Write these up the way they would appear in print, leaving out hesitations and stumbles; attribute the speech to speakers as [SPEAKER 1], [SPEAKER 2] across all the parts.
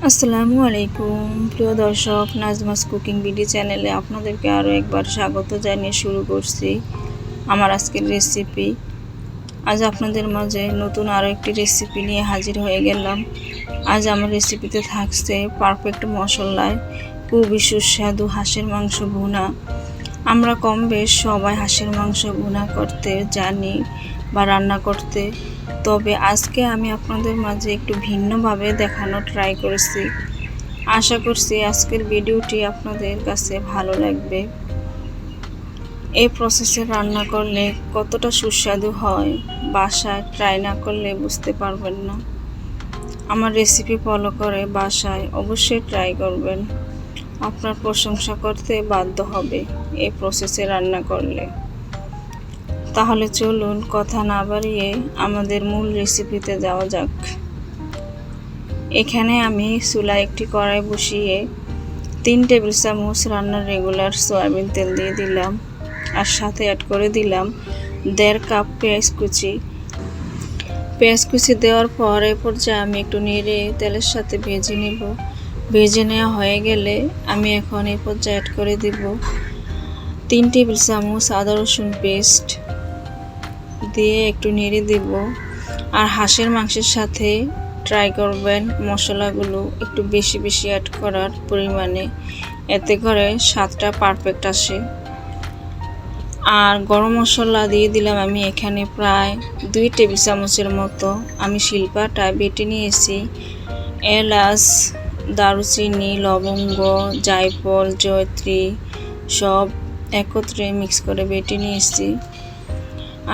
[SPEAKER 1] আসসালামু আলাইকুম প্রিয় দর্শক, নাজমাস কুকিং ভিডিও চ্যানেলে আপনাদেরকে আরও একবার স্বাগত জানিয়ে শুরু করছি আমার আজকের রেসিপি। আজ আপনাদের মাঝে নতুন আরও একটি রেসিপি নিয়ে হাজির হয়ে গেলাম। আজ আমার রেসিপিতে থাকছে পারফেক্ট মশলায় খুবই সুস্বাদু হাঁসের মাংস ভুনা। আমরা কম বেশ সবাই হাঁসের মাংস ভুনা করতে জানি বা রান্না করতে, তবে আজকে আমি আপনাদের মাঝে একটু ভিন্নভাবে দেখানোর ট্রাই করেছি। আশা করছি আজকের ভিডিওটি আপনাদের কাছে ভালো লাগবে। এই প্রসেসে রান্না করলে কতটা সুস্বাদু হয় বাসায় ট্রাই না করলে বুঝতে পারবেন না। আমার রেসিপি ফলো করে বাসায় অবশ্যই ট্রাই করবেন, আপনার প্রশংসা করতে বাধ্য হবে এই প্রসেসে রান্না করলে। তাহলে চলুন কথা না বাড়িয়ে আমাদের মূল রেসিপিতে যাওয়া যাক। এখানে আমি চুলায় একটি কড়াই বসিয়ে 3 টেবিল চামচ রান্নার রেগুলার সয়াবিন তেল দিয়ে দিলাম, আর সাথে অ্যাড করে দিলাম 1.5 কাপ পেঁয়াজ কুচি। পেঁয়াজ কুচি দেওয়ার পর এই পর্যায়ে আমি একটু নেড়ে তেলের সাথে ভেজে নেব। ভেজে নেওয়া হয়ে গেলে আমি এখন এই পর্যায়ে অ্যাড করে দিব 3 টেবিল চামচ আদা রসুন পেস্ট দিয়ে একটু নেড়ে দিব। আর হাঁসের মাংসের সাথে ট্রাই করবেন মশলাগুলো একটু বেশি বেশি অ্যাড করার পরিমাণে, এতে করে স্বাদটা পারফেক্ট আসে। আর গরম মশলা দিয়ে দিলাম আমি এখানে প্রায় 2 টেবিল চামচের মতো। আমি শিলপাটা বেটে নিয়েছি এলাচ, দারুচিনি, লবঙ্গ, জায়ফল, জয়ত্রী সব একত্রে মিক্স করে বেটে নিয়েছি।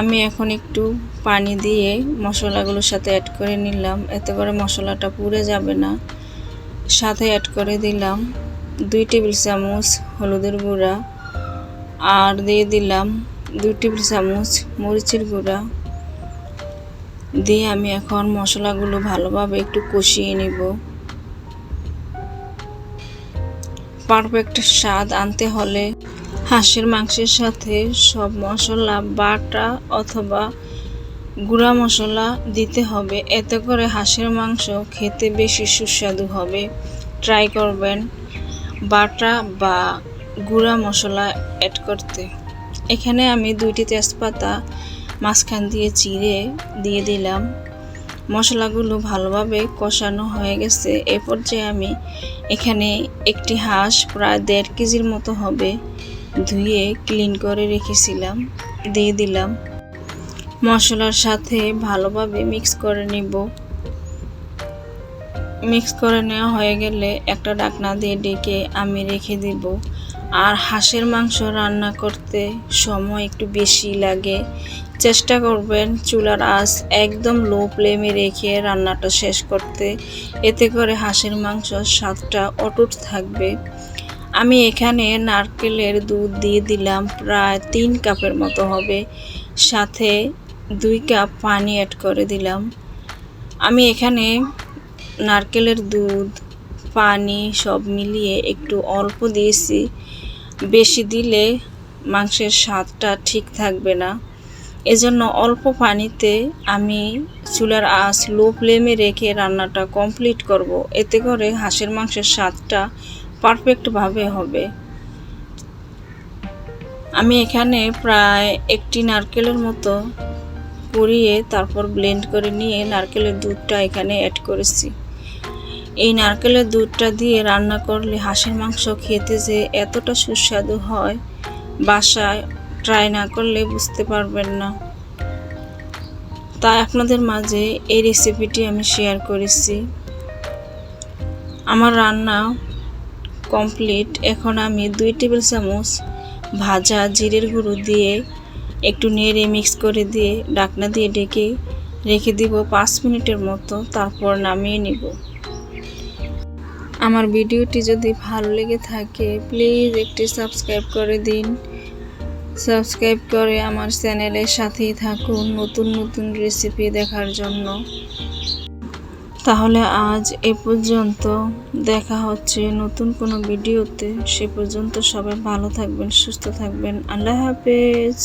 [SPEAKER 1] আমি এখন একটু পানি দিয়ে মশলাগুলোর সাথে অ্যাড করে নিলাম, এতে করে মশলাটা পুড়ে যাবে না। সাথে অ্যাড করে দিলাম 2 টেবিল চামচ হলুদের গুঁড়া, আর দিয়ে দিলাম 2 টেবিল চামচ মরিচের গুঁড়া দিয়ে আমি এখন মশলাগুলো ভালোভাবে একটু কষিয়ে নিব। পারফেক্ট স্বাদ আনতে হলে হাঁসের মাংসের সাথে সব মশলা বাটা অথবা গুঁড়া মশলা দিতে হবে, এতে করে হাঁসের মাংস খেতে বেশি সুস্বাদু হবে। ট্রাই করবেন বাটা বা গুঁড়া মশলা অ্যাড করতে। এখানে আমি 2টি তেজপাতা মাঝখান দিয়ে চিড়ে দিয়ে দিলাম। মশলাগুলো ভালোভাবে কষানো হয়ে গেছে। এ পর্যায়ে আমি এখানে একটি হাঁস প্রায় 1.5 কেজির মতো হবে ধুয়ে ক্লিন করে রেখেছিলাম দিয়ে দিলাম। মশলার সাথে ভালোভাবে মিক্স করে নিব। মিক্স করে নেওয়া হয়ে গেলে একটা ঢাকনা দিয়ে ঢেকে আমি রেখে দিব। আর হাঁসের মাংস রান্না করতে সময় একটু বেশি লাগে। চেষ্টা করবেন চুলার আঁচ একদম লো ফ্লেমে রেখে রান্নাটা শেষ করতে, এতে করে হাঁসের মাংসর স্বাদটা অটুট থাকবে। আমি এখানে নারকেলের দুধ দিয়ে দিলাম প্রায় 3 কাপের মতো হবে, সাথে 2 কাপ পানি অ্যাড করে দিলাম। আমি এখানে নারকেলের দুধ পানি সব মিলিয়ে একটু অল্প দিয়েছি, বেশি দিলে মাংসের স্বাদটা ঠিক থাকবে না। এজন্য অল্প পানিতে আমি চুলার আঁচ লো ফ্লেমে রেখে রান্নাটা কমপ্লিট করব, এতে করে হাঁসের মাংসের স্বাদটা পারফেক্টভাবে হবে। আমি এখানে প্রায় 1টি নারকেলের মতো কুড়িয়ে তারপর ব্লেন্ড করে নিয়ে নারকেলের দুধটা এখানে অ্যাড করেছি। এই নারকেলের দুধটা দিয়ে রান্না করলে হাঁসের মাংস খেতে যে এতটা সুস্বাদু হয় বাসায় ট্রাই না করলে বুঝতে পারবেন না। তাই আপনাদের মাঝে এই রেসিপিটি আমি শেয়ার করেছি। আমার রান্না কমপ্লিট। এখন আমি 2 টেবিল চামচ ভাজা জিরের গুঁড়ো দিয়ে একটু নেড়ে মিক্স করে দিয়ে ঢাকনা দিয়ে ঢেকে রেখে দিব 5 মিনিটের মতো, তারপর নামিয়ে নিব। আমার ভিডিওটি যদি ভালো লেগে থাকে প্লিজ একটি সাবস্ক্রাইব করে দিন। সাবস্ক্রাইব করে আমার চ্যানেলের সাথেই থাকুন নতুন নতুন রেসিপি দেখার জন্য। তাহলে আজ এ পর্যন্ত, দেখা হচ্ছে নতুন কোনো ভিডিওতে। সে পর্যন্ত সবাই ভালো থাকবেন, সুস্থ থাকবেন। আল্লাহ হাফেজ।